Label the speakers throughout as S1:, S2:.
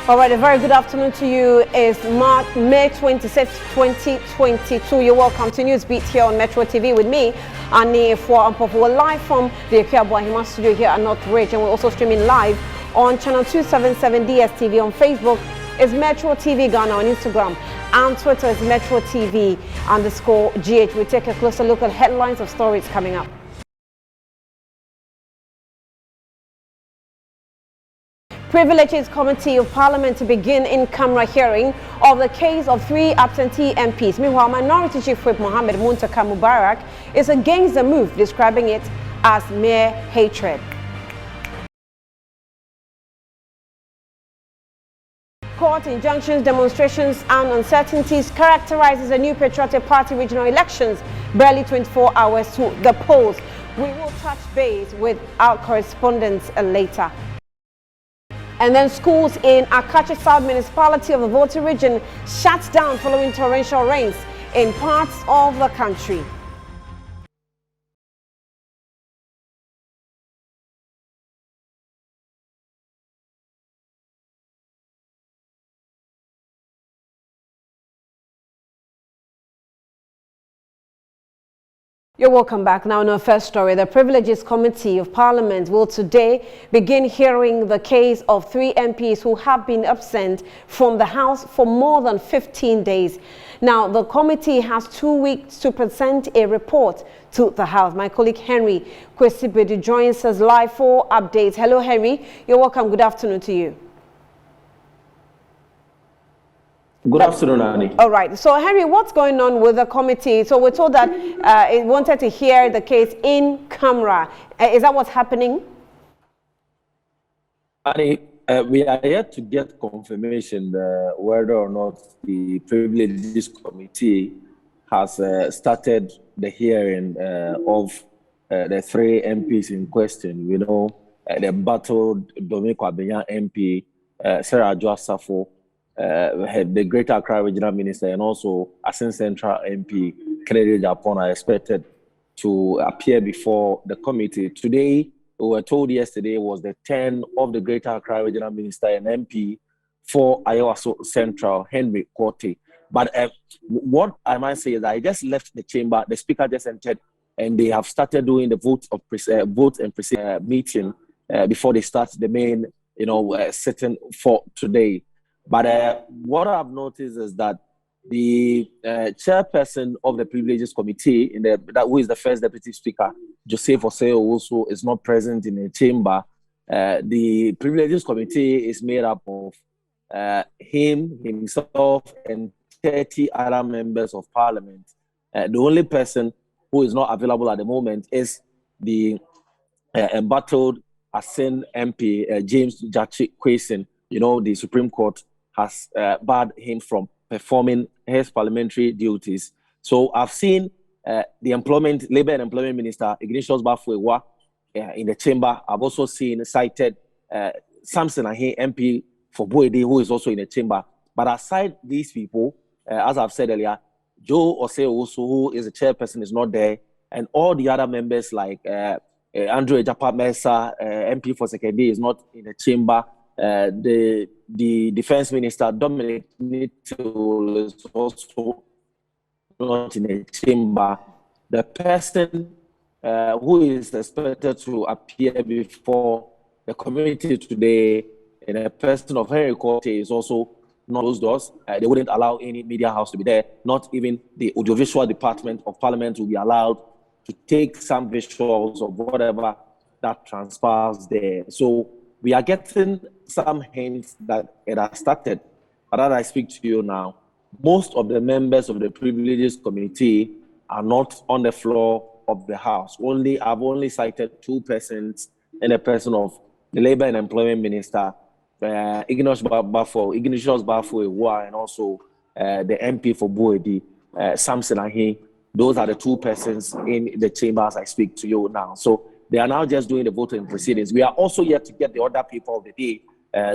S1: All right, a very good afternoon to you. It's May 26, 2022. You're welcome to Newsbeat here on Metro TV with me, Annie Ampofu. We're live from the Ekuabwahima studio here at Northridge, and we're also streaming live on channel 277 DSTV. On Facebook is Metro TV Ghana, on Instagram and Twitter is Metro TV_GH. We take a closer look at headlines of stories coming up. Privileges Committee of Parliament to begin in-camera hearing of the case of 3 absentee MPs. Meanwhile, Minority Chief Whip Mohammed Muntaka Mubarak is against the move, describing it as mere hatred. Court injunctions, demonstrations and uncertainties characterizes the new Patriotic Party regional elections, barely 24 hours to the polls. We will touch base with our correspondents later. And then schools in AKATSI South Municipality of the Volta region shut down following torrential rains in parts of the country. You're welcome back. Now, in our first story, the Privileges Committee of Parliament will today begin hearing the case of 3 MPs who have been absent from the House for more than 15 days. Now, the committee has 2 weeks to present a report to the House. My colleague Henry Kwesibedu joins us live for updates. Hello, Henry. You're welcome. Good afternoon to you.
S2: Good afternoon, Annie.
S1: All right. So, Henry, what's going on with the committee? So, we're told that it wanted to hear the case in camera. Is that what's happening?
S2: Annie, we are yet to get confirmation whether or not the Privileges Committee has started the hearing of the 3 MPs in question. We know the battled Dominic Abenya MP, Sarah Joasafo, the Greater Accra Regional Minister, and also Asin Central MP Kennedy Japan are expected to appear before the committee. Today, we were told yesterday was the turn of the Greater Accra Regional Minister and MP for Iowa Central, Henry Kwesi. But what I might say is that I just left the chamber, the speaker just entered, and they have started doing the vote and meeting before they start the main, sitting for today. But what I've noticed is that the chairperson of the Privileges Committee, who is the first deputy speaker, Joseph Oseo, also is not present in the chamber. The Privileges Committee is made up of himself, and 30 other members of Parliament. The only person who is not available at the moment is the embattled Asin MP, James Jachi Kwesi. The Supreme Court has barred him from performing his parliamentary duties. So I've seen the Labour and Employment Minister, Ignatius Bafuewa, in the chamber. I've also seen cited Samson Ahe, MP for Boede, who is also in the chamber. But aside these people, as I've said earlier, Joe Oseo, who is the chairperson, is not there. And all the other members like Andrew Ejapa Mensah, MP for Sekedi, is not in the chamber. The Defense Minister, Dominic Nittle, is also not in the chamber. The person who is expected to appear before the committee today, and a person of Henry Kwesi, is also not those doors. They wouldn't allow any media house to be there. Not even the audiovisual department of Parliament will be allowed to take some visuals of whatever that transpires there. So we are getting some hints that it has started. But as I speak to you now, most of the members of the Privileges Committee are not on the floor of the House. I've only cited 2 persons, and a person of the Labour and Employment Minister, Ignatius Bafuewa, and also the MP for Boede, Samson Ahe. Those are the 2 persons in the chamber as I speak to you now. So they are now just doing the voting proceedings. We are also yet to get the other people of the day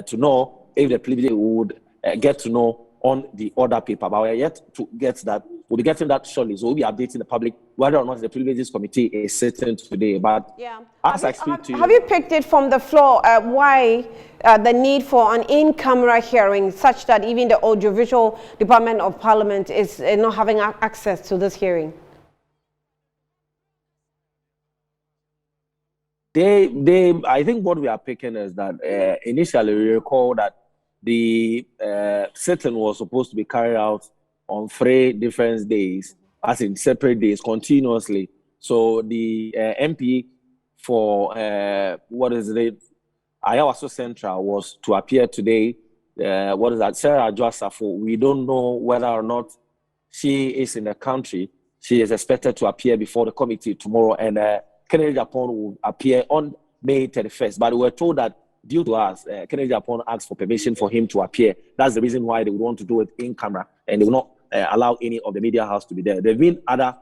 S2: to know if the privilege would get to know on the order paper. But we are yet to get that we'll be getting that shortly. So we'll be updating the public whether or not the Privileges Committee is sitting today. But
S1: yeah,
S2: as I speak to you,
S1: have you picked it from the floor? Why the need for an in-camera hearing, such that even the Audiovisual Department of Parliament is not having access to this hearing?
S2: I think what we are picking is that initially we recall that the sitting was supposed to be carried out on 3 different days, as in separate days, continuously. So the MP for Ayawaso Central was to appear today. Sarah Joasafo. We don't know whether or not she is in the country. She is expected to appear before the committee tomorrow, and Kennedy Japan will appear on May 31st. But we were told that due to us, Kennedy Japan asked for permission for him to appear. That's the reason why they would want to do it in camera, and they will not allow any of the media house to be there. There have been other,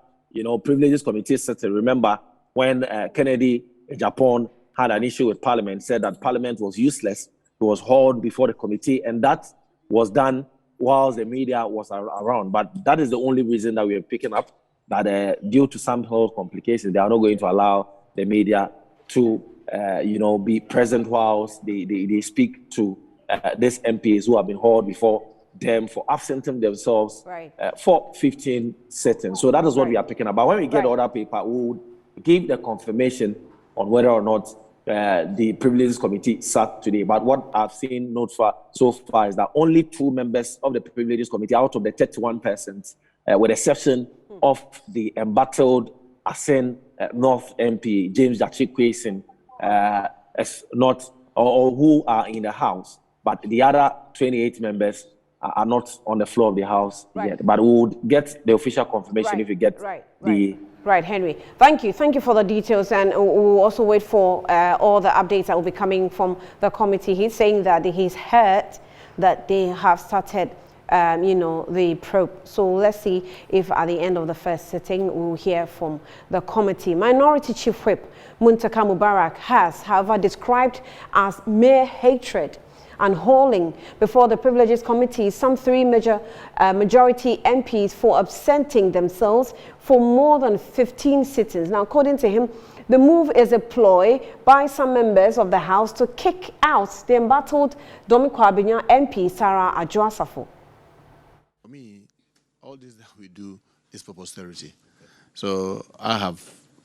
S2: Privileges Committee settled. Remember when Kennedy Japan had an issue with Parliament, said that Parliament was useless. It was hauled before the committee, and that was done whilst the media was around. But that is the only reason that we are picking up, that due to some health complications, they are not going to allow the media to, be present whilst they speak to these MPs who have been hauled before them for absenting themselves for 15 sittings. So that is what we are picking up. But when we get the other paper, we will give the confirmation on whether or not the Privileges Committee sat today. But what I've seen so far is that only 2 members of the Privileges Committee out of the 31 persons, with exception of the embattled Asen North MP, James Jachikwesin, not or who are in the House. But the other 28 members are not on the floor of the House yet. But we would get the official confirmation if we get the...
S1: Right, Henry. Thank you. Thank you for the details, and we'll also wait for all the updates that will be coming from the committee. He's saying that he's heard that they have started, the probe. So let's see if at the end of the first sitting we'll hear from the committee. Minority Chief Whip Muntaka Mubarak has, however, described as mere hatred and hauling before the Privileges Committee some 3 majority MPs for absenting themselves for more than 15 sittings. Now, according to him, the move is a ploy by some members of the House to kick out the embattled Domikwa MP Sarah Adjoasafo.
S3: For me, all this that we do is for posterity. So I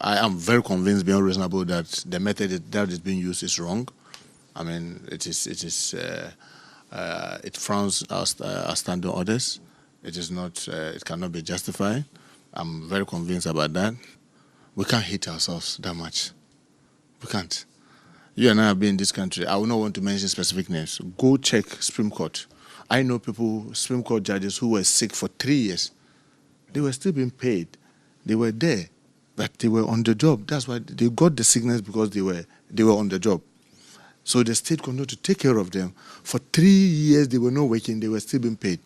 S3: am very convinced beyond reasonable that the method that is being used is wrong. I mean, it frowns our standing orders. It is not, it cannot be justified. I'm very convinced about that. We can't hate ourselves that much. We can't. You and I have been in this country. I will not want to mention specific names. Go check Supreme Court. I know people, Supreme Court judges, who were sick for 3 years. They were still being paid. They were there, but they were on the job. That's why they got the sickness, because they were on the job. So the state continued to take care of them. For 3 years, they were not working. They were still being paid.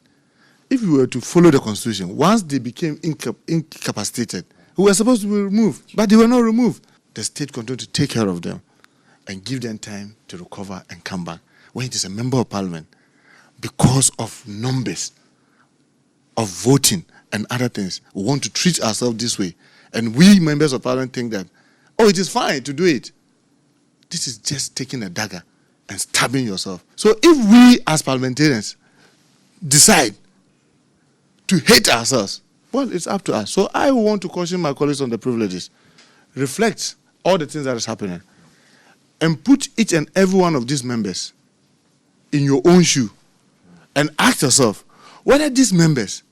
S3: If we were to follow the Constitution, once they became incapacitated, we were supposed to be removed, but they were not removed. The state continued to take care of them and give them time to recover and come back. When it is a member of Parliament, because of numbers of voting and other things, we want to treat ourselves this way. And we members of Parliament think that, oh, it is fine to do it. This is just taking a dagger and stabbing yourself. So if we as parliamentarians decide to hate ourselves, well, it's up to us. So I want to caution my colleagues on the privileges. Reflect all the things that is happening and put each and every one of these members in your own shoe and ask yourself whether these members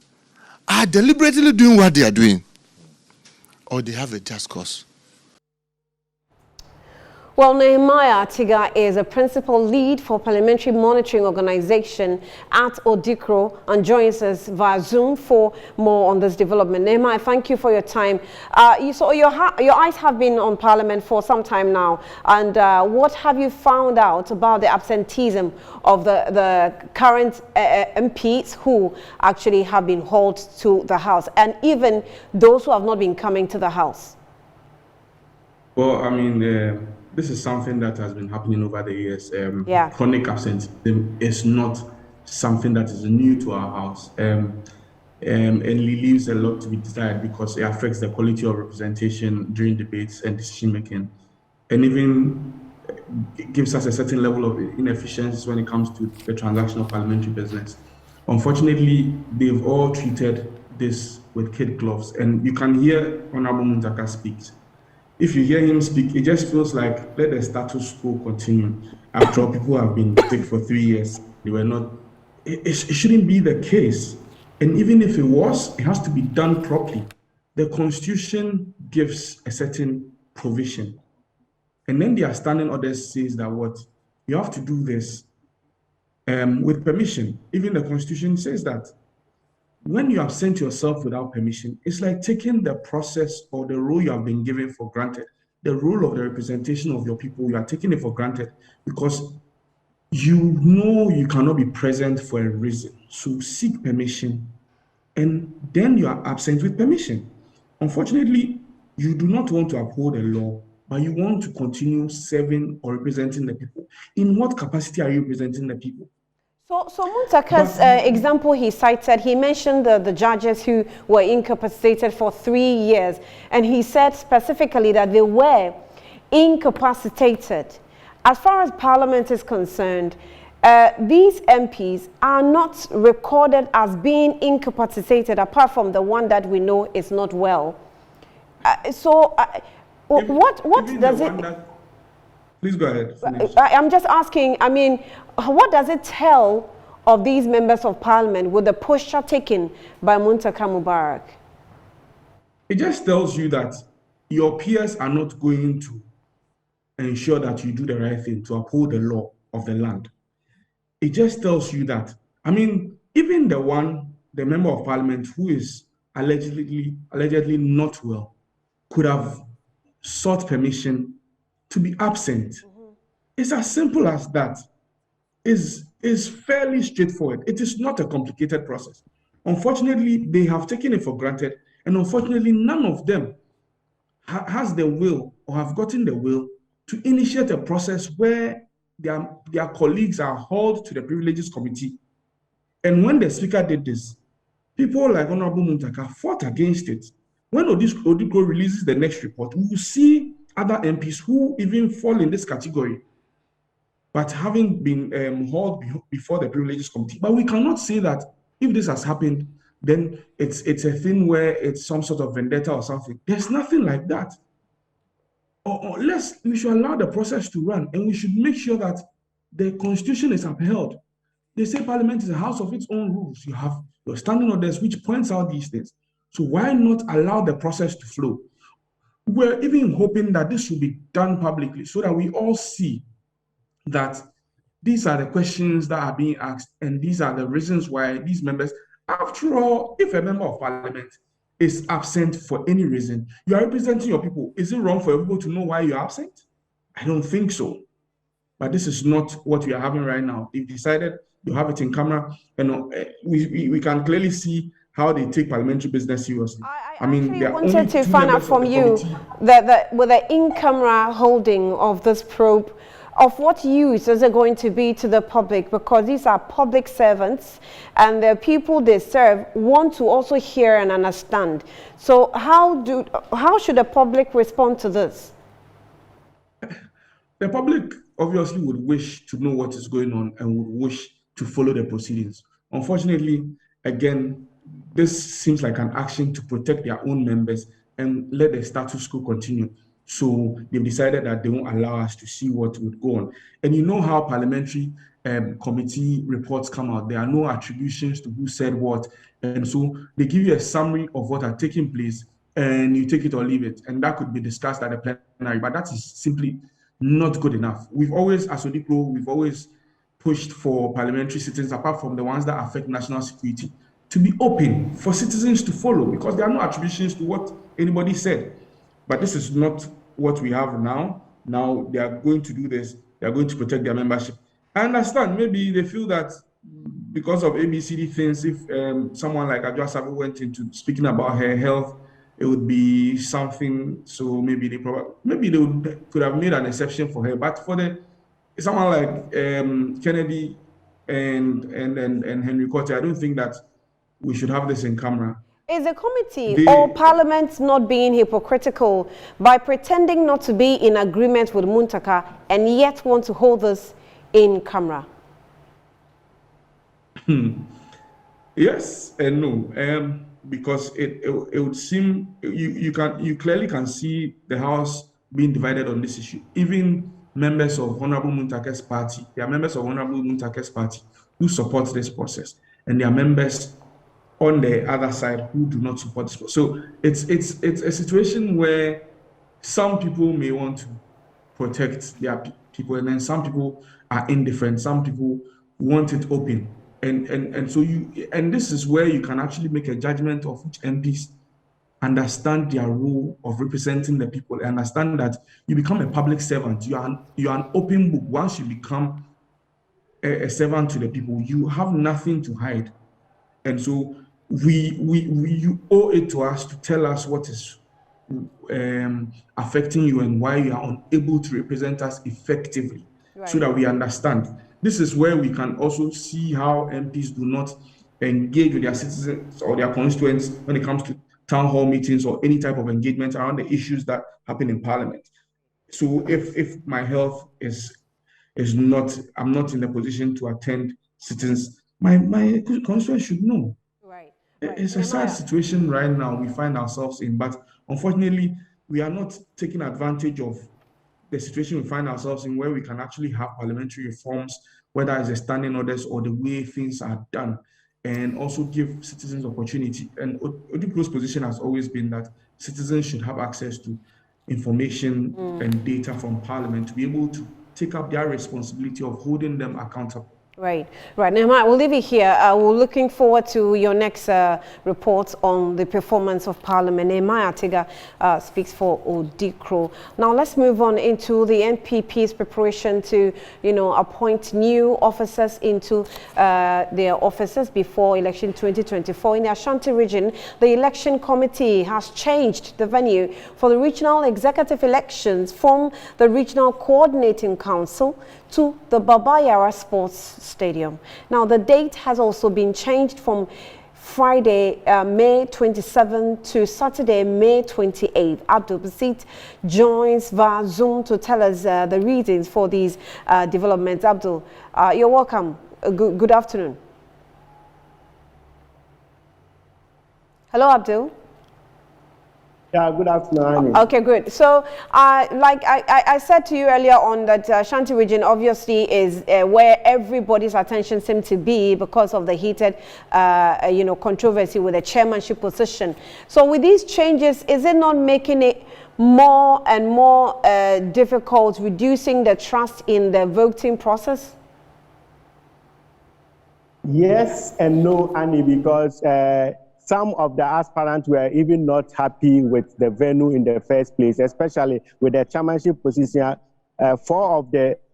S3: are deliberately doing what they are doing or they have a just cause.
S1: Well, Nehemiah Tiga is a principal lead for Parliamentary Monitoring Organization at Odikro and joins us via Zoom for more on this development. Nehemiah, thank you for your time. Your eyes have been on Parliament for some time now, and what have you found out about the absenteeism of the current MPs who actually have been hauled to the House, and even those who have not been coming to the House?
S4: Well, I mean, this is something that has been happening over the years. Chronic absenteeism is not something that is new to our House. and it leaves a lot to be desired because it affects the quality of representation during debates and decision making, and even gives us a certain level of inefficiency when it comes to the transaction of parliamentary business. Unfortunately, they've all treated this with kid gloves, and you can hear Honorable Muntaka speak. If you hear him speak, it just feels like let the status quo continue. After all, people have been sick for 3 years. They were not. It shouldn't be the case. And even if it was, it has to be done properly. The Constitution gives a certain provision. And then the standing order says that what? You have to do this with permission. Even the Constitution says that. When you absent yourself without permission, it's like taking the process or the role you have been given for granted. The role of the representation of your people, you are taking it for granted because you know you cannot be present for a reason. So seek permission, and then you are absent with permission. Unfortunately, you do not want to uphold a law, but you want to continue serving or representing the people. In what capacity are you representing the people?
S1: So Muntaka's example he cited, he mentioned the judges who were incapacitated for 3 years, and he said specifically that they were incapacitated. As far as Parliament is concerned, these MPs are not recorded as being incapacitated, apart from the one that we know is not well. What does it...
S4: Please go ahead.
S1: I'm just asking, I mean, what does it tell of these members of Parliament with the posture taken by Muntaka Mubarak?
S4: It just tells you that your peers are not going to ensure that you do the right thing to uphold the law of the land. It just tells you that, I mean, even the member of Parliament who is allegedly not well could have sought permission to be absent. It's as simple as that. Is fairly straightforward. It is not a complicated process. Unfortunately, they have taken it for granted, and unfortunately, none of them has the will or have gotten the will to initiate a process where their colleagues are hauled to the Privileges Committee. And when the Speaker did this, people like Honorable Muntaka fought against it. When Odiko releases the next report, we will see other MPs who even fall in this category, but having been hauled before the Privileges Committee. But we cannot say that if this has happened, then it's a thing where it's some sort of vendetta or something. There's nothing like that. We should allow the process to run, and we should make sure that the Constitution is upheld. They say Parliament is a house of its own rules. You have your standing orders which points out these things. So why not allow the process to flow? We're even hoping that this will be done publicly so that we all see that these are the questions that are being asked, and these are the reasons why these members, after all, if a member of Parliament is absent for any reason, you are representing your people. Is it wrong for people to know why you're absent? I don't think so. But this is not what we are having right now. They've decided to have it in camera, and we can clearly see how they take parliamentary business seriously.
S1: I mean, they wanted to find out from you that with the in-camera holding of this probe, of what use is it going to be to the public? Because these are public servants, and the people they serve want to also hear and understand. So how should the public respond to this?
S4: The public obviously would wish to know what is going on and would wish to follow the proceedings. Unfortunately, again, this seems like an action to protect their own members and let the status quo continue. So they've decided that they won't allow us to see what would go on. And you know how parliamentary committee reports come out. There are no attributions to who said what. And so they give you a summary of what had taken place, and you take it or leave it. And that could be discussed at the plenary, but that is simply not good enough. We've always, as Odiko, we've always pushed for parliamentary sittings, apart from the ones that affect national security, to be open for citizens to follow, because there are no attributions to what anybody said. But this is not what we have now. Now they are going to do this. They are going to protect their membership. I understand. Maybe they feel that because of ABCD things, if someone like Adjoa Sabo went into speaking about her health, it would be something. So maybe they could have made an exception for her. But for someone like Kennedy and Henry Cotter, I don't think that we should have this in camera.
S1: Is the committee or Parliament not being hypocritical by pretending not to be in agreement with Muntaka and yet want to hold this in camera?
S4: Yes and no, because it would seem you clearly can see the House being divided on this issue. Even members of Honorable Muntaka's party, there are members of Honorable Muntaka's party who support this process, and there are members on the other side who do not support this process. So it's a situation where some people may want to protect their people, and then some people are indifferent. Some people want it open. And so this is where you can actually make a judgment of which MPs understand their role of representing the people, and understand that you become a public servant. You are an open book. Once you become a servant to the people, you have nothing to hide. And so you owe it to us to tell us what is affecting you and why you are unable to represent us effectively, right, so that we understand. This is where we can also see how MPs do not engage with their citizens or their constituents when it comes to town hall meetings or any type of engagement around the issues that happen in Parliament. So if my health is not, I'm not in a position to attend sittings, my constituents should know.
S1: Right.
S4: It's a sad situation right now we find ourselves in, but unfortunately, we are not taking advantage of the situation we find ourselves in, where we can actually have parliamentary reforms, whether it's the standing orders or the way things are done, and also give citizens opportunity. And Odipu's position has always been that citizens should have access to information and data from Parliament to be able to take up their responsibility of holding them accountable.
S1: Right. Nehemiah, we'll leave it here. We're looking forward to your next report on the performance of Parliament. Nehemiah Tiga speaks for Odikro. Now let's move on into the NPP's preparation to, appoint new officers into their offices before election 2024. In the Ashanti region, the election committee has changed the venue for the regional executive elections from the regional coordinating council to the Baba Yara Sports Stadium. Now, the date has also been changed from Friday, May 27 to Saturday, May 28. Abdul Basit joins via Zoom to tell us the reasons for these developments. Abdul, you're welcome. Good afternoon. Hello, Abdul.
S5: Yeah, good afternoon.
S1: Okay, good. So, like I said to you earlier on, that Ashanti region obviously is where everybody's attention seems to be because of the heated, controversy with the chairmanship position. So, with these changes, is it not making it more and more difficult, reducing the trust in the voting process?
S5: Yes and no, Annie, because some of the aspirants were even not happy with the venue in the first place, especially with the chairmanship position. 4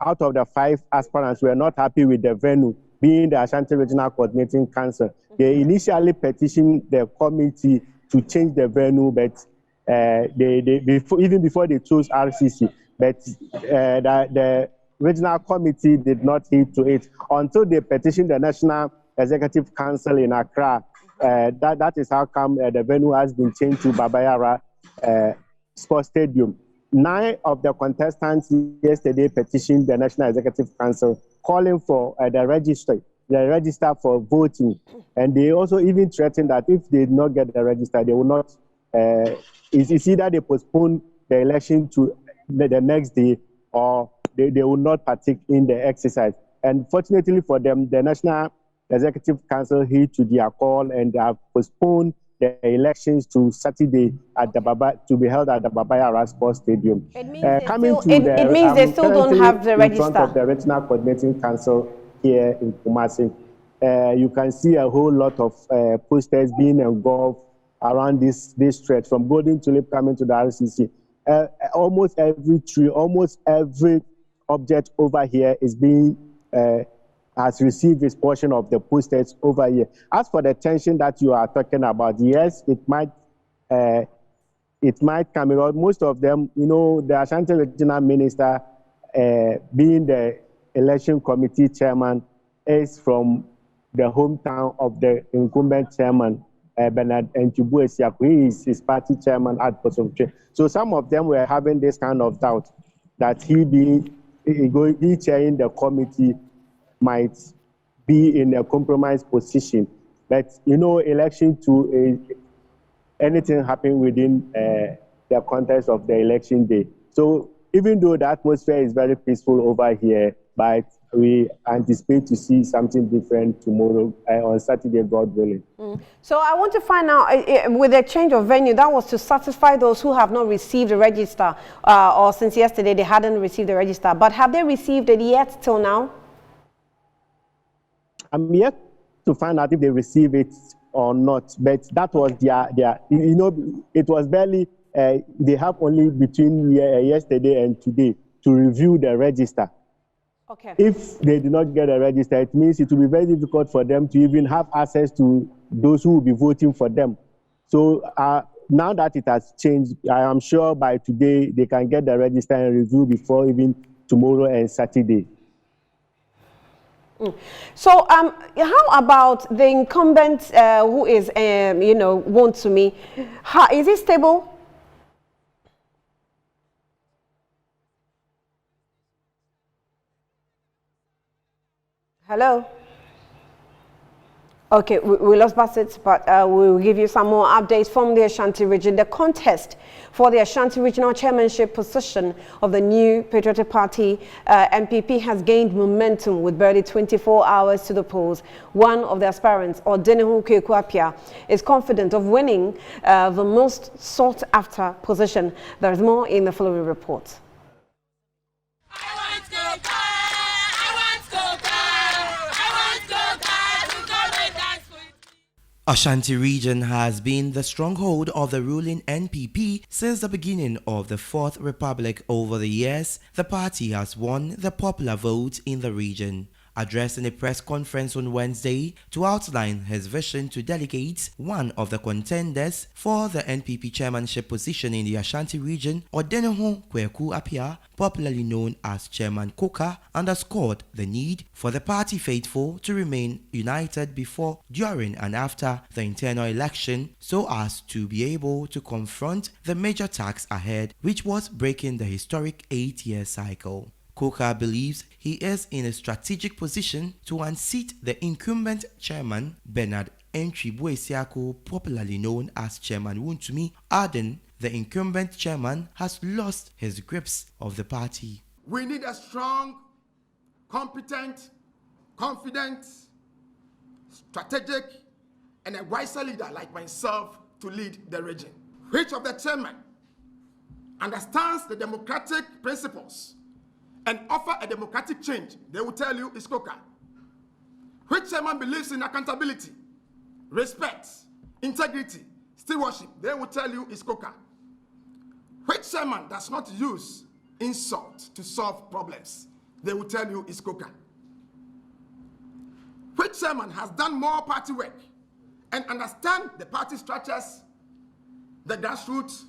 S5: out of the 5 aspirants were not happy with the venue, being the Ashanti Regional Coordinating Council. They initially petitioned the committee to change the venue, but even before they chose RCC, but the regional committee did not heed to it until they petitioned the National Executive Council in Accra. That is how come the venue has been changed to Baba Yara Sports Stadium. 9 of the contestants yesterday petitioned the National Executive Council calling for the register for voting, and they also even threatened that if they did not get the register, they will not. It's either they postpone the election to the next day, or they will not partake in the exercise. And fortunately for them, the National Executive Council heed to their call and have postponed the elections to Saturday at to be held at the Baba Yara Sports Stadium.
S1: It means they still don't have the register.
S5: In front of the Regional Coordinating Council here in Kumasi. You can see a whole lot of posters being engulfed around this stretch from Golden Tulip coming to the RCC. Almost every tree, almost every object over here is being has received its portion of the posters over here. As for the tension that you are talking about, yes, it might come about. Most of them, the Ashanti Regional Minister, being the election committee chairman, is from the hometown of the incumbent chairman, Bernard Enchibu-Esiaku. He is his party chairman at Posomche. So some of them were having this kind of doubt that he chairing the committee might be in a compromised position. But, election anything happen within the context of the election day. So even though the atmosphere is very peaceful over here, but we anticipate to see something different tomorrow on Saturday, God willing.
S1: So I want to find out, with the change of venue, that was to satisfy those who have not received the register, or since yesterday they hadn't received the register. But have they received it yet till now?
S5: I'm yet to find out if they receive it or not, but that was their it was barely, they have only between yesterday and today to review the register.
S1: Okay.
S5: If they do not get a register, it means it will be very difficult for them to even have access to those who will be voting for them. So now that it has changed, I am sure by today they can get the register and review before even tomorrow and Saturday.
S1: So how about the incumbent who is, Wontumi? Is he stable? Hello? Okay, we lost Bassett, but we'll give you some more updates from the Ashanti region. The contest for the Ashanti regional chairmanship position of the new Patriotic Party MPP has gained momentum with barely 24 hours to the polls. One of the aspirants, Odenehu Kwekuapia, is confident of winning the most sought-after position. There is more in the following report.
S6: Ashanti region has been the stronghold of the ruling NPP since the beginning of the Fourth Republic. Over the years, the party has won the popular vote in the region. Addressing a press conference on Wednesday to outline his vision to delegate one of the contenders for the NPP chairmanship position in the Ashanti region, Odenehu Kwekuapia, popularly known as Chairman Koka, underscored the need for the party faithful to remain united before, during and after the internal election so as to be able to confront the major task ahead, which was breaking the historic 8-year cycle. Koka believes he is in a strategic position to unseat the incumbent chairman, Bernard Enchibu-Esiaku, popularly known as Chairman Wontumi, adding the incumbent chairman has lost his grips of the party.
S7: We need a strong, competent, confident, strategic, and a wiser leader like myself to lead the region. Which of the chairman understands the democratic principles and offer a democratic change, they will tell you is Koka. Which chairman believes in accountability, respect, integrity, stewardship, they will tell you is Koka. Which chairman does not use insult to solve problems, they will tell you is Koka. Which chairman has done more party work and understand the party structures, the grassroots,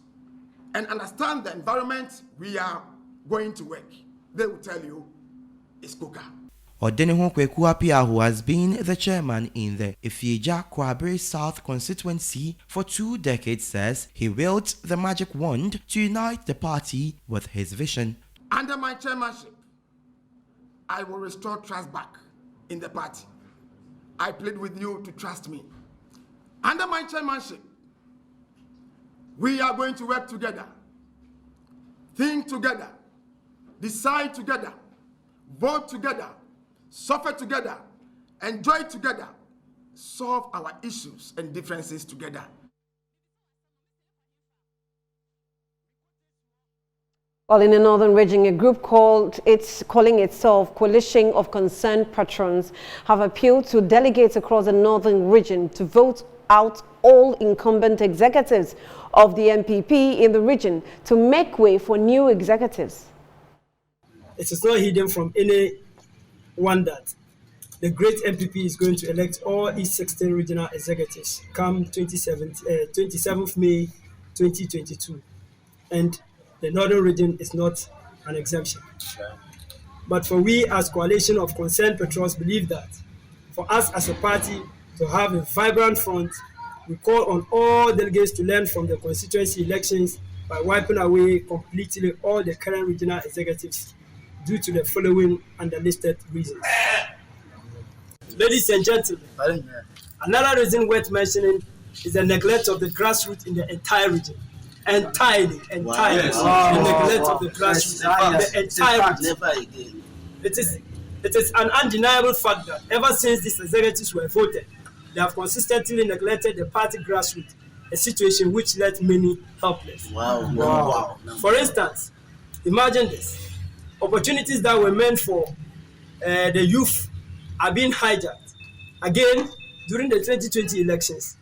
S7: and understand the environment we are going to work, they will tell you it's Koka.
S6: Odenehu Kwekuapia, who has been the chairman in the Ifeja-Kwabre South constituency for 2 decades, says he wields the magic wand to unite the party with his vision.
S7: Under my chairmanship, I will restore trust back in the party. I plead with you to trust me. Under my chairmanship, we are going to work together, think together, decide together, vote together, suffer together, enjoy together, solve our issues and differences together.
S1: Well, in the northern region, a group calling itself Coalition of Concerned Patrons have appealed to delegates across the northern region to vote out all incumbent executives of the MPP in the region to make way for new executives.
S8: It is not hidden from anyone that the great MPP is going to elect all East 16 regional executives come 27th May 2022. And the northern region is not an exemption. But for we as Coalition of Concerned Patrons believe that for us as a party to have a vibrant front. We call on all delegates to learn from the constituency elections by wiping away completely all the current regional executives due to the following underlisted reasons. Ladies and gentlemen, another reason worth mentioning is the neglect of the grassroots in the entire region. Entirely. The neglect of the grassroots in the entire region. It is an undeniable fact that ever since these executives were voted, they have consistently neglected the party grassroots, a situation which left many helpless. Wow. For instance, imagine this. Opportunities that were meant for the youth are being hijacked. Again, during the 2020 elections,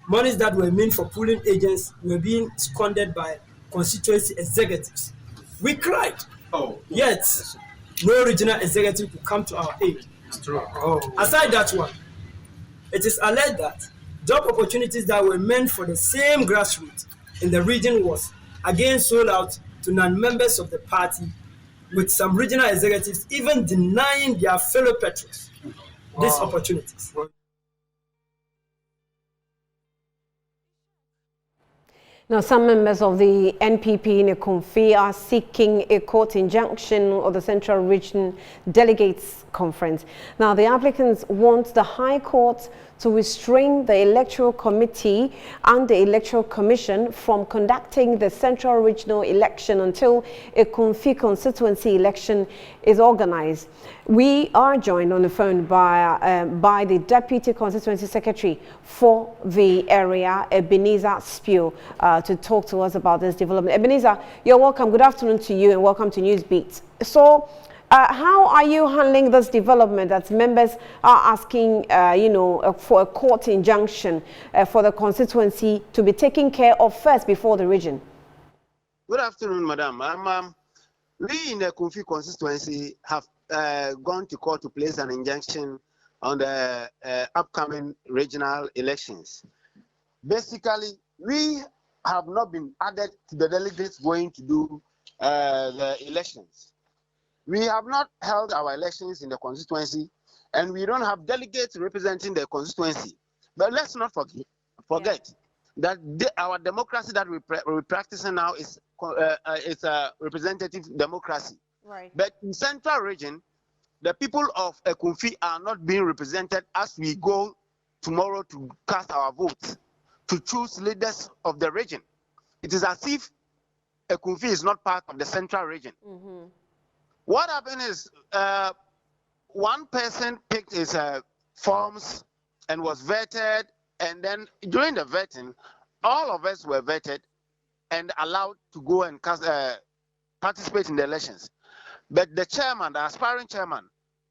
S8: monies that were meant for polling agents were being squandered by constituency executives. We cried, yet no regional executive could come to our aid. Aside that one, it is alleged that job opportunities that were meant for the same grassroots in the region was again sold out to non-members of the party, with some regional executives even denying their fellow patrons these opportunities.
S1: Now, some members of the NPP in EKUMFI are seeking a court injunction of the Central Region Delegates Conference. Now, the applicants want the High Court to restrain the Electoral Committee and the Electoral Commission from conducting the Central Regional election until a EKUMFI constituency election is organized. We are joined on the phone by the Deputy Constituency Secretary for the area, Ebenezer Spew, to talk to us about this development. Ebenezer, you're welcome. Good afternoon to you and welcome to Newsbeat. So, how are you handling this development that members are asking, for a court injunction for the constituency to be taken care of first before the region?
S9: Good afternoon, Madam. We in the EKUMFI constituency have gone to court to place an injunction on the upcoming regional elections. Basically, we have not been added to the delegates going to do the elections. We have not held our elections in the constituency, and we don't have delegates representing the constituency. But let's not forget that our democracy that we're practicing now is a representative democracy.
S1: Right.
S9: But in Central Region, the people of EKUMFI are not being represented as we go tomorrow to cast our votes to choose leaders of the region. It is as if EKUMFI is not part of the Central Region.
S1: Mm-hmm.
S9: What happened is one person picked his forms and was vetted, and then during the vetting, all of us were vetted and allowed to go and participate in the elections. But the chairman, the aspiring chairman,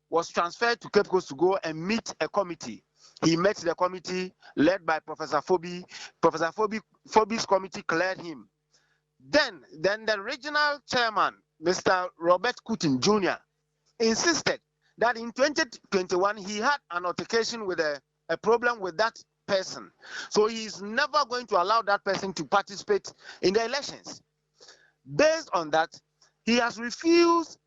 S9: was transferred to Cape Coast to go and meet a committee. He met the committee led by Professor Phoebe. Professor Phoebe's committee cleared him. Then the regional chairman, Mr. Robert Kutin Jr., insisted that in 2021 he had an altercation with a problem with that person. So he is never going to allow that person to participate in the elections. Based on that, he has refused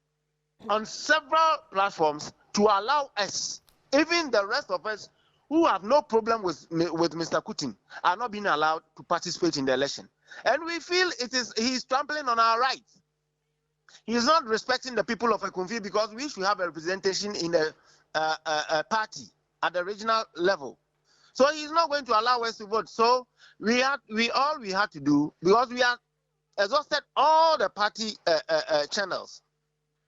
S9: on several platforms to allow us, even the rest of us who have no problem with Mr. Kutin, are not being allowed to participate in the election. And we feel he's trampling on our rights. He is not respecting the people of EKUMFI because we should have a representation in the party at the regional level. So he's not going to allow us to vote. So all we had to do, because we have exhausted all the party channels,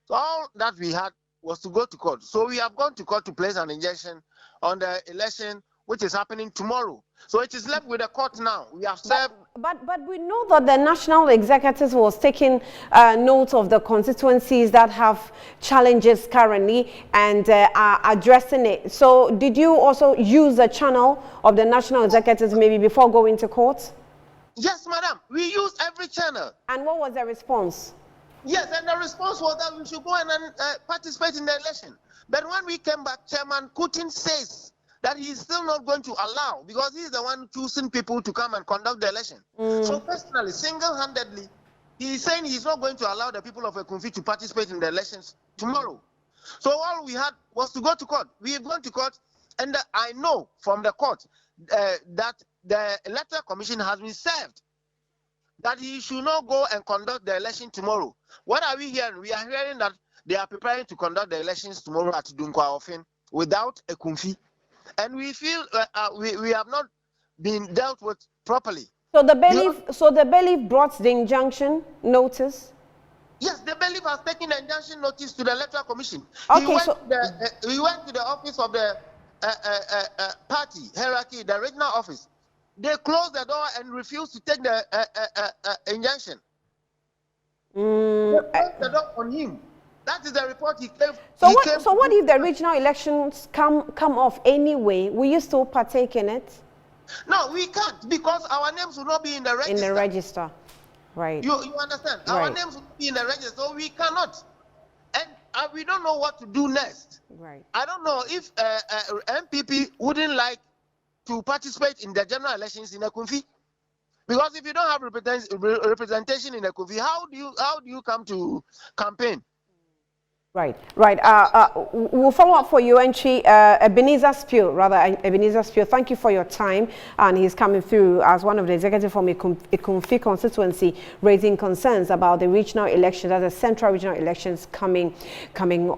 S9: so all that we had was to go to court. So we have gone to court to place an injunction on the election, which is happening tomorrow. So it is left with the court now. We have served.
S1: But we know that the National Executive was taking note of the constituencies that have challenges currently and are addressing it. So did you also use the channel of the National Executive maybe before going to court?
S9: Yes, madam. We used every channel.
S1: And what was the response?
S9: Yes, and the response was that we should go and participate in the election. But when we came back, Chairman Kutin says that he's still not going to allow, because he's the one choosing people to come and conduct the election. So personally, single-handedly, he's saying he's not going to allow the people of EKUMFI to participate in the elections tomorrow. So all we had was to go to court. We have gone to court, And I know from the court that the electoral commission has been served that he should not go and conduct the election tomorrow. What are we hearing? We are hearing that they are preparing to conduct the elections tomorrow at Dunkwa Ofin without EKUMFI. And we feel we have not been dealt with properly.
S1: So the bailiff brought the injunction notice?
S9: Yes, the bailiff has taken the injunction notice to the electoral commission.
S1: Okay,
S9: he went to the office of the party hierarchy, the regional office. They closed the door and refused to take the injunction. They closed the door on him. That is the report he gave.
S1: So what if the regional elections come off anyway? Will you still partake in it?
S9: No, we can't, because our names will not be in the register.
S1: In the register, right.
S9: You understand? Right. Our names will be in the register, so we cannot. And we don't know what to do next.
S1: Right.
S9: I don't know if MPP wouldn't like to participate in the general elections in EKUMFI. Because if you don't have representation in EKUMFI, how do you come to campaign?
S1: Right. We'll follow up for you, entry. Ebenezer Spew, thank you for your time. And he's coming through as one of the executives from EKUMFI constituency, raising concerns about the regional elections, as the central regional elections coming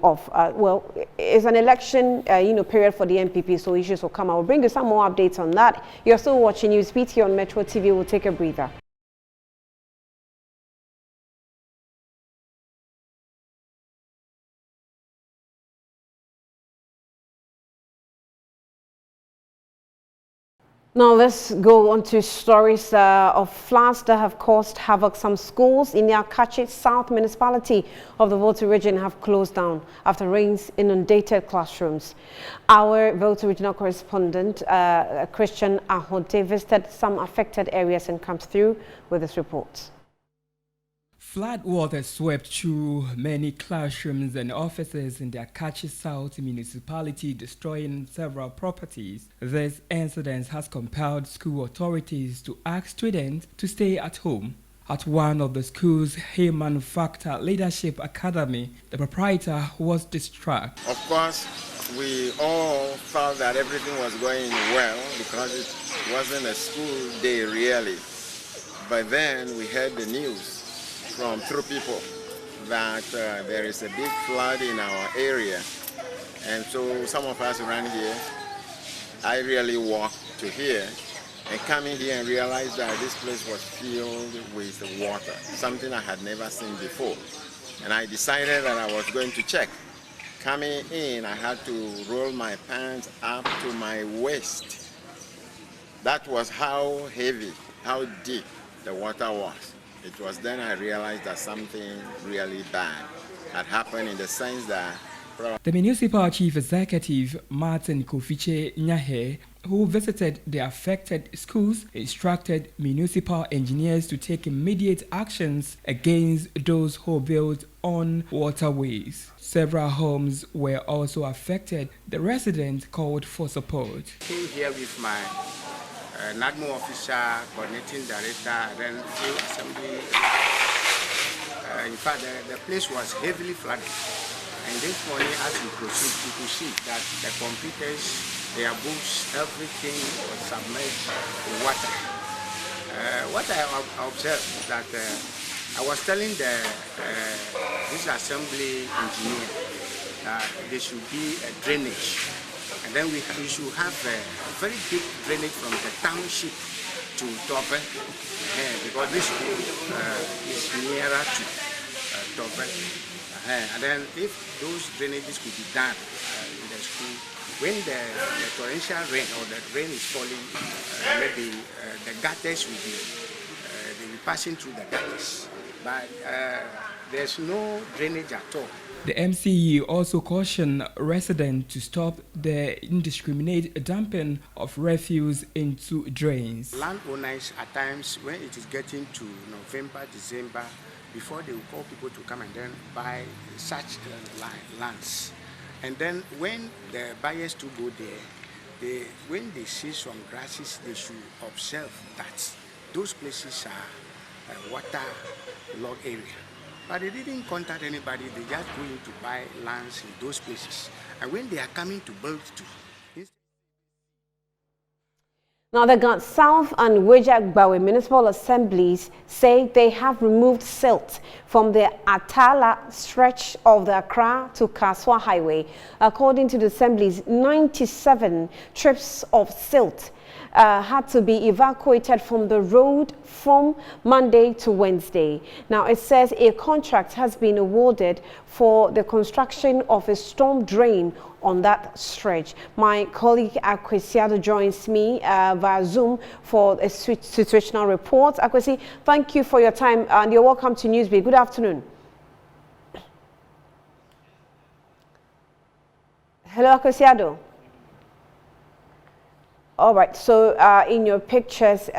S1: off. Well, it's an election, period for the MPP, so issues will come. I will bring you some more updates on that. You're still watching Newsbeat here on Metro TV. We'll take a breather. Now let's go on to stories of floods that have caused havoc. Some schools in the AKATSI South municipality of the Volta region have closed down after rains inundated classrooms. Our Volta regional correspondent, Christian Ahonte, visited some affected areas and comes through with this report.
S10: Flood water swept through many classrooms and offices in the AKATSI South municipality, destroying several properties. This incident has compelled school authorities to ask students to stay at home. At one of the schools, Hay Manufacture Leadership Academy, the proprietor was distraught.
S11: Of course, we all felt that everything was going well because it wasn't a school day really. But then we heard the news through people that there is a big flood in our area, and so some of us ran here. I really walked to here and coming here and realized that this place was filled with water, something I had never seen before, and I decided that I was going to check. Coming in, I had to roll my pants up to my waist. That was how heavy, how deep the water was. It was then I realized that something really bad had happened, in the sense that
S10: the municipal chief executive, Martin Kofiche Nyahe, who visited the affected schools, instructed municipal engineers to take immediate actions against those who built on waterways. Several homes were also affected. The residents called for support.
S12: Came here with my NADMO officer, coordinating director, then few assembly. In fact, the place was heavily flooded. And this morning, as we proceed, you could see that the computers, their books, everything was submerged in water. What I observed is that I was telling this assembly engineer that there should be a drainage. And then we should have a very big drainage from the township to Tope, because this school is nearer to Tope. And then if those drainages could be done in the school, when the torrential rain or the rain is falling, maybe the gutters will be passing through the gutters. But there's no drainage at all.
S10: The MCE also cautioned residents to stop the indiscriminate dumping of refuse into drains.
S12: Landowners, at times, when it is getting to November, December, before they will call people to come and then buy such lands. And then when the buyers to go there, when they see some grasses, they should observe that those places are water-logged area. But they didn't contact anybody, they just going to buy lands in those places. And when they are coming to build too,
S1: Now, the Gant South and Wejagbawe municipal assemblies say they have removed silt from the Atala stretch of the Accra to Kaswa highway. According to the assemblies, 97 trips of silt had to be evacuated from the road from Monday to Wednesday. Now, it says a contract has been awarded for the construction of a storm drain on that stretch. My colleague Akwesiado joins me via Zoom for a situational report. Akwesi, thank you for your time and you're welcome to Newsbeat. Good afternoon. Hello, Akwesiado. All right, so in your pictures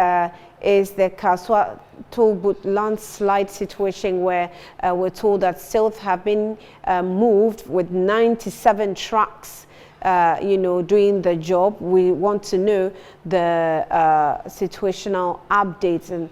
S1: is the Kaswa Tollbooth landslide situation where we're told that silt have been moved with 97 trucks, doing the job. We want to know the situational updates, and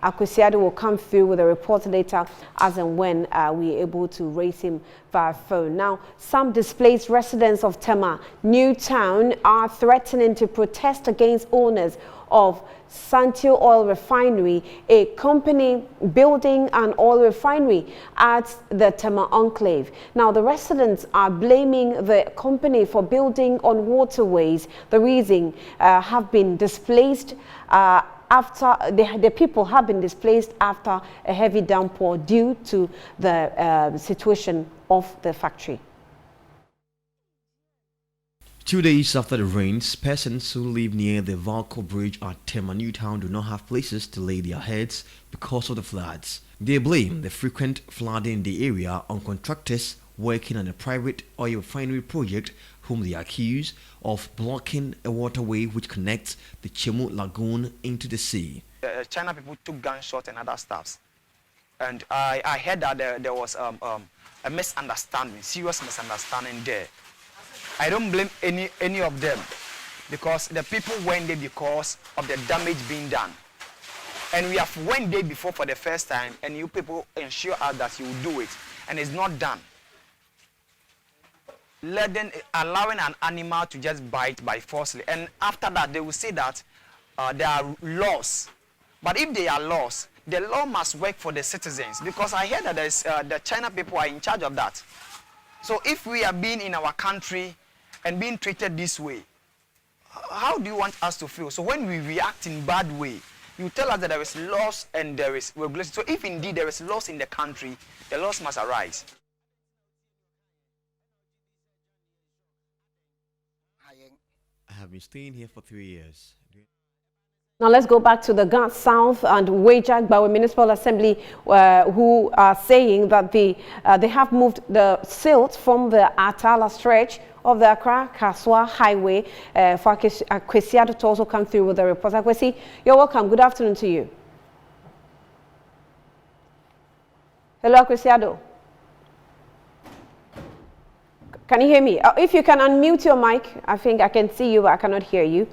S1: Akwesiado will come through with a report later as and when we're able to raise him via phone. Now, some displaced residents of Tema, Newtown, are threatening to protest against owners of Santio Oil Refinery, a company building an oil refinery at the Tema Enclave. Now, the residents are blaming the company for building on waterways. The reason have been displaced after the people have been displaced after a heavy downpour due to the situation of the factory.
S13: 2 days after the rains, persons who live near the Valco Bridge at Tema Newtown do not have places to lay their heads because of the floods. They blame the frequent flooding in the area on contractors working on a private oil refinery project whom they accuse of blocking a waterway which connects the Chemu Lagoon into the sea.
S14: China people took gunshots and other stuffs. And I heard that there was a misunderstanding, serious misunderstanding there. I don't blame any of them because the people went there because of the damage being done. And we have went there before for the first time, and you people ensure us that you will do it, and it's not done. Allowing an animal to just bite by forcefully, and after that they will say that there are laws. But if they are laws, the law must work for the citizens, because I heard that the China people are in charge of that. So if we are being in our country and being treated this way, how do you want us to feel? So when we react in bad way, you tell us that there is laws and there is regulation. So if indeed there is laws in the country, the laws must arise.
S13: I have been staying here for 3 years.
S1: Now let's go back to the Gant South and Wejagbawe Municipal Assembly, who are saying that they have moved the silt from the Atala stretch of the Accra-Kaswa highway. For Akwesiado to also come through with the report. Akwesi, you're welcome. Good afternoon to you. Hello, Akwesiado. Can you hear me? If you can unmute your mic, I think I can see you, but I cannot hear you.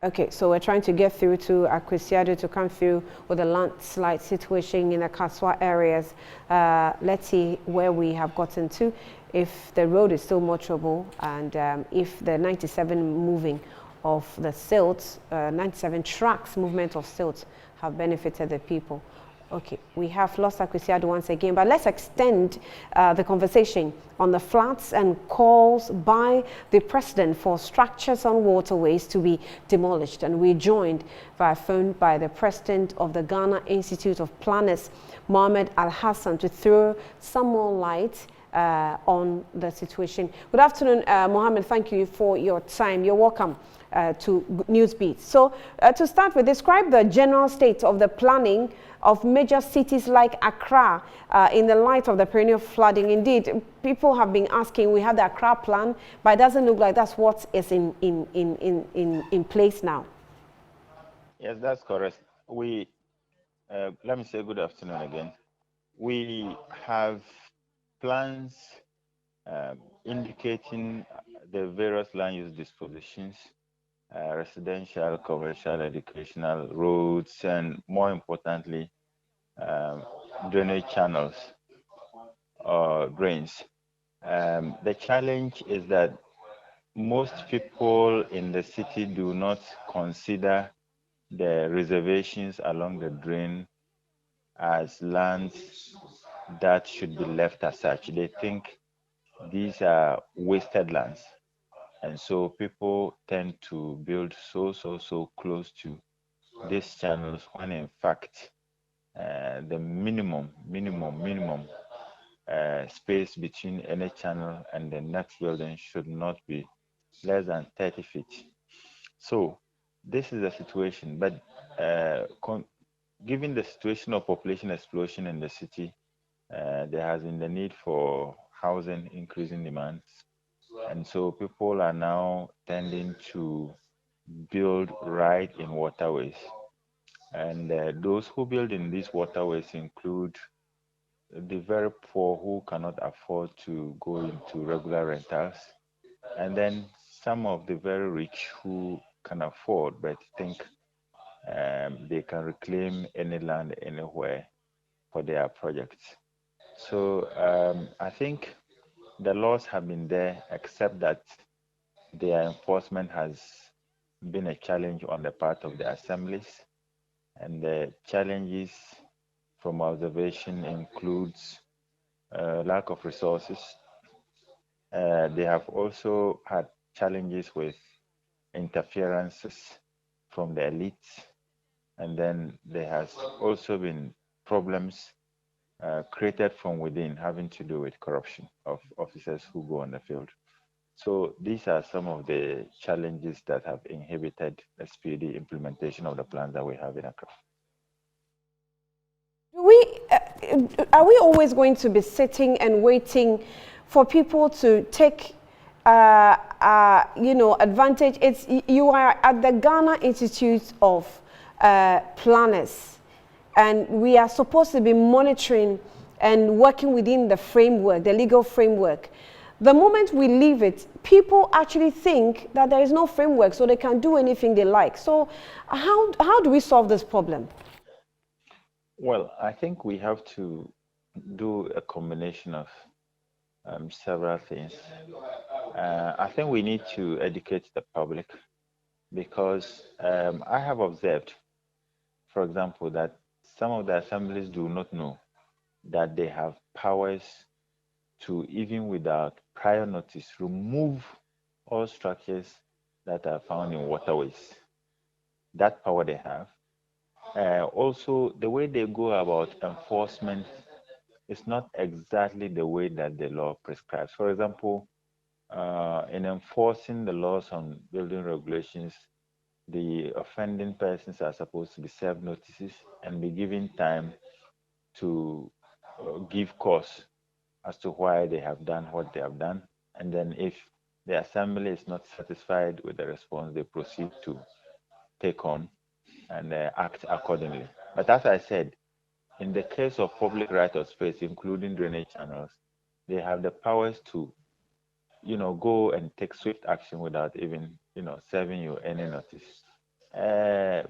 S1: Okay, so we're trying to get through to Akwesiado to come through with a landslide situation in the Kaswa areas. Let's see where we have gotten to, if the road is still more trouble, and if the 97 moving of the silt, 97 trucks movement of silt have benefited the people. Okay, we have lost Akwesiado once again, but let's extend the conversation on the floods and calls by the president for structures on waterways to be demolished. And we're joined via phone by the president of the Ghana Institute of Planners, Mohamed Al-Hassan, to throw some more light on the situation. Good afternoon, Mohamed. Thank you for your time. You're welcome to Newsbeat. So to start with, describe the general state of the planning of major cities like Accra in the light of the perennial flooding. Indeed, people have been asking, we have the Accra plan, but it doesn't look like that's what is in place now.
S15: Yes, that's correct. We, let me say good afternoon again. We have plans indicating the various land use dispositions, residential, commercial, educational, roads, and more importantly, drainage channels or drains. The challenge is that most people in the city do not consider the reservations along the drain as lands that should be left as such. They think these are wasted lands. And so people tend to build so close to these channels when in fact the minimum space between any channel and the next building should not be less than 30 feet. So this is the situation, but given the situation of population explosion in the city, there has been the need for housing, increasing demands. And so people are now tending to build right in waterways. And those who build in these waterways include the very poor who cannot afford to go into regular rentals, and then some of the very rich who can afford but think they can reclaim any land anywhere for their projects. So I think the laws have been there, except that their enforcement has been a challenge on the part of the assemblies. And the challenges from observation includes lack of resources. They have also had challenges with interferences from the elites. And then there has also been problems created from within having to do with corruption of officers who go on the field. So these are some of the challenges that have inhibited the speedy implementation of the plans that we have in Accra.
S1: Are we always going to be sitting and waiting for people to take advantage? You are at the Ghana Institute of Planners, and we are supposed to be monitoring and working within the framework, the legal framework. The moment we leave it, people actually think that there is no framework, so they can do anything they like. So how do we solve this problem?
S15: Well, I think we have to do a combination of several things. I think we need to educate the public, because I have observed, for example, that some of the assemblies do not know that they have powers to, even without prior notice, remove all structures that are found in waterways. That power they have. Also, the way they go about enforcement is not exactly the way that the law prescribes. For example, in enforcing the laws on building regulations, the offending persons are supposed to be served notices and be given time to give cause as to why they have done what they have done. And then if the assembly is not satisfied with the response, they proceed to take on and act accordingly. But as I said, in the case of public right of space, including drainage channels, they have the powers to, go and take swift action without even, serving you any notice. I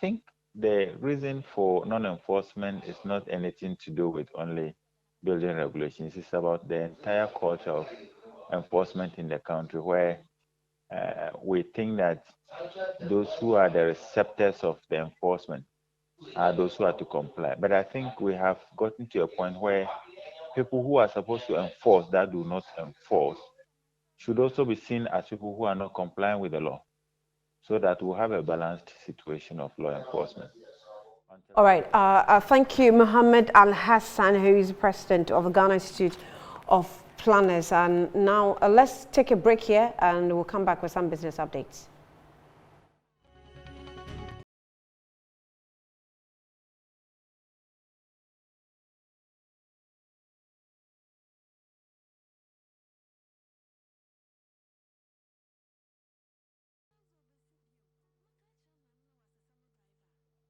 S15: think the reason for non-enforcement is not anything to do with only building regulations. It's about the entire culture of enforcement in the country, where we think that those who are the receptors of the enforcement are those who are to comply. But I think we have gotten to a point where people who are supposed to enforce that do not enforce should also be seen as people who are not complying with the law, so that we'll have a balanced situation of law enforcement.
S1: All right. Thank you, Mohammed Al-Hassan, who is president of the Ghana Institute of Planners. And now let's take a break here, and we'll come back with some business updates.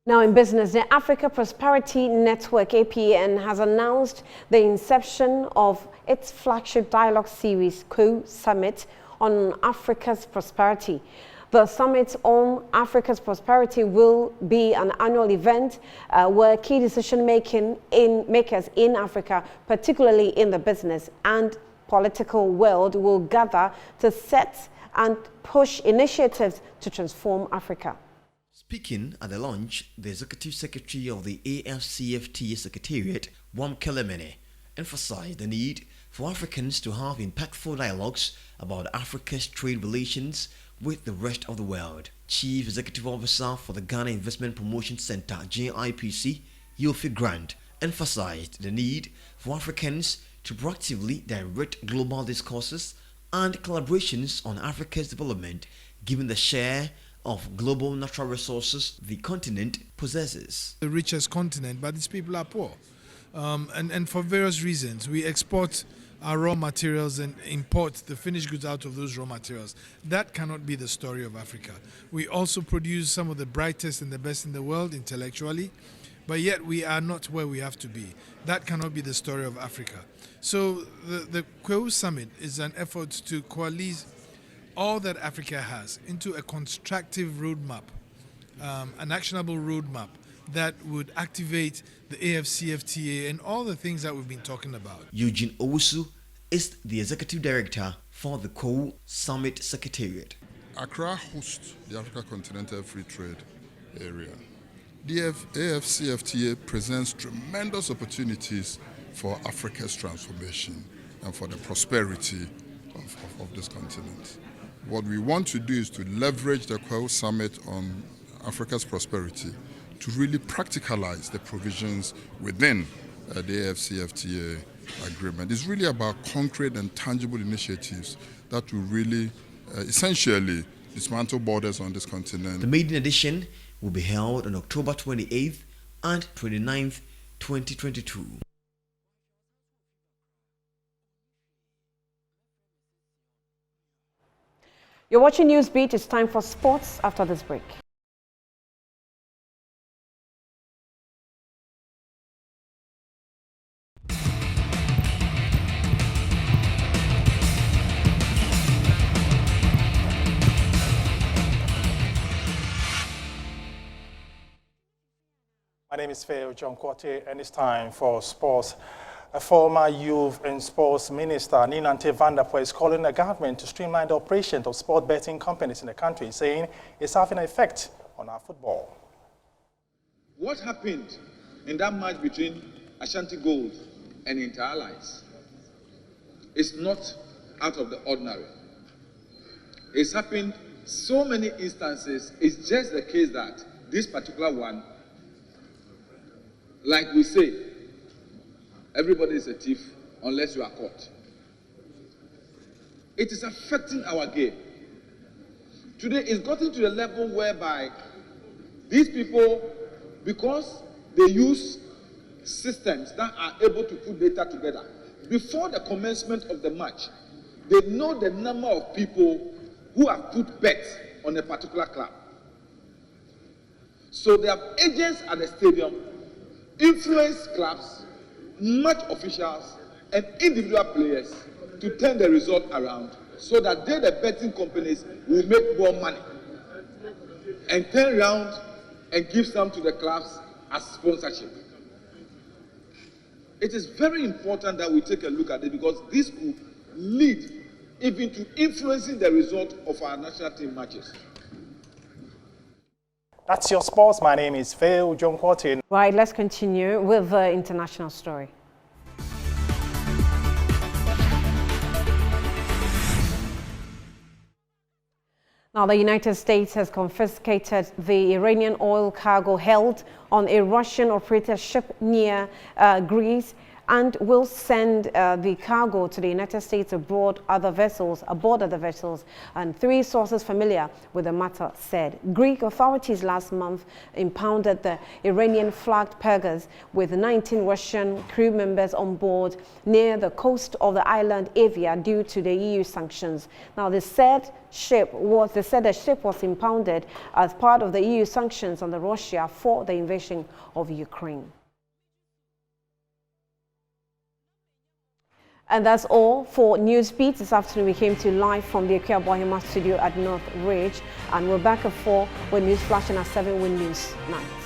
S1: Now in business, the Africa Prosperity Network, APN, has announced the inception of its flagship dialogue series, Co-Summit on Africa's Prosperity. The Summit on Africa's Prosperity will be an annual event where key decision makers in Africa, particularly in the business and political world will gather to set and push initiatives to transform Africa.
S13: Speaking at the launch, the Executive Secretary of the AFCFTA Secretariat, Wam Kelemene, emphasized the need for Africans to have impactful dialogues about Africa's trade relations with the rest of the world. Chief Executive Officer for the Ghana Investment Promotion Center, JIPC, Yofi Grant, emphasized the need for Africans to proactively direct global discourses and collaborations on Africa's development, given the share of global natural resources the continent possesses.
S16: The richest continent, but these people are poor. And for various reasons, we export our raw materials and import the finished goods out of those raw materials. That cannot be the story of Africa. We also produce some of the brightest and the best in the world intellectually, but yet we are not where we have to be. That cannot be the story of Africa. So the Kwewu Summit is an effort to coalesce all that Africa has into a constructive roadmap, an actionable roadmap that would activate the AFCFTA and all the things that we've been talking about.
S13: Eugene Owusu is the Executive Director for the Kwewu Summit Secretariat.
S17: Accra hosts the Africa Continental Free Trade Area. The AFCFTA presents tremendous opportunities for Africa's transformation and for the prosperity of this continent. What we want to do is to leverage the Kwewu Summit on Africa's prosperity to really practicalize the provisions within the AFCFTA agreement. It's really about concrete and tangible initiatives that will really essentially dismantle borders on this continent.
S13: The maiden edition will be held on October 28th and 29th, 2022.
S1: You're watching Newsbeat. It's time for sports after this break.
S18: My name is Phil John Kwate, and it's time for sports. A former youth and sports minister, Ninante Vanderpoel, is calling the government to streamline the operation of sport betting companies in the country, saying it's having an effect on our football.
S19: What happened in that match between Ashanti Gold and Inter Allies is not out of the ordinary. It's happened so many instances. It's just the case that this particular one, like we say, everybody is a thief unless you are caught. It is affecting our game. Today it's gotten to the level whereby these people, because they use systems that are able to put data together, before the commencement of the match, they know the number of people who have put bets on a particular club. So they have agents at the stadium, influence clubs, match officials, and individual players to turn the result around so that they, the betting companies, will make more money and turn around and give some to the clubs as sponsorship. It is very important that we take a look at it because this could lead even to influencing the result of our national team matches.
S18: That's your sports. My name is Phil John Kwate.
S1: Right, let's continue with the international story. Now, the United States has confiscated the Iranian oil cargo held on a Russian-operated ship near Greece and will send the cargo to the United States aboard other vessels, and three sources familiar with the matter said. Greek authorities last month impounded the Iranian-flagged Pegasus with 19 Russian crew members on board near the coast of the island Avia due to the EU sanctions. Now, the ship was impounded as part of the EU sanctions on Russia for the invasion of Ukraine. And that's all for Newsbeat. This afternoon we came to you live from the Akua Bohema studio at North Ridge, and we're back at 4 with News Flash and at 7 with News Night.